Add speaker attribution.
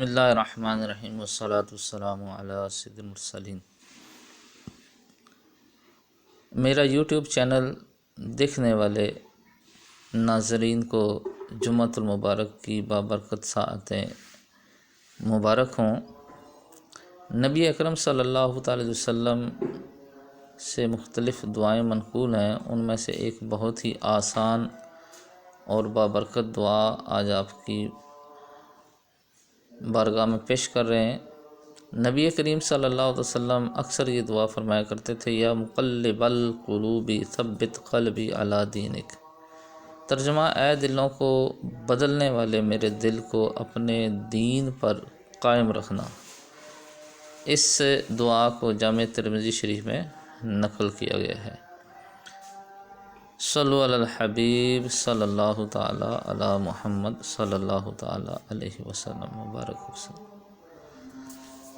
Speaker 1: بسم اللہ الرحمن الرحیم والصلاة والسلام علی سید المرسلین۔ میرا یوٹیوب چینل دیکھنے والے ناظرین کو جمعۃ المبارک کی بابرکت ساعتیں مبارک ہوں۔ نبی اکرم صلی اللہ تعالی وسلم سے مختلف دعائیں منقول ہیں، ان میں سے ایک بہت ہی آسان اور بابرکت دعا آج آپ کی بارگاہ میں پیش کر رہے ہیں۔ نبی کریم صلی اللہ علیہ وسلم اکثر یہ دعا فرمایا کرتے تھے، یا مقلب القلوب ثبت قلبی علی دینک۔ ترجمہ: اے دلوں کو بدلنے والے میرے دل کو اپنے دین پر قائم رکھنا۔ اس دعا کو جامع ترمذی شریف میں نقل کیا گیا ہے۔ صلو علی الحبیب صلی اللہ تعالی علی محمد صلی اللہ تعالی علیہ وسلم، مبارک وسلم۔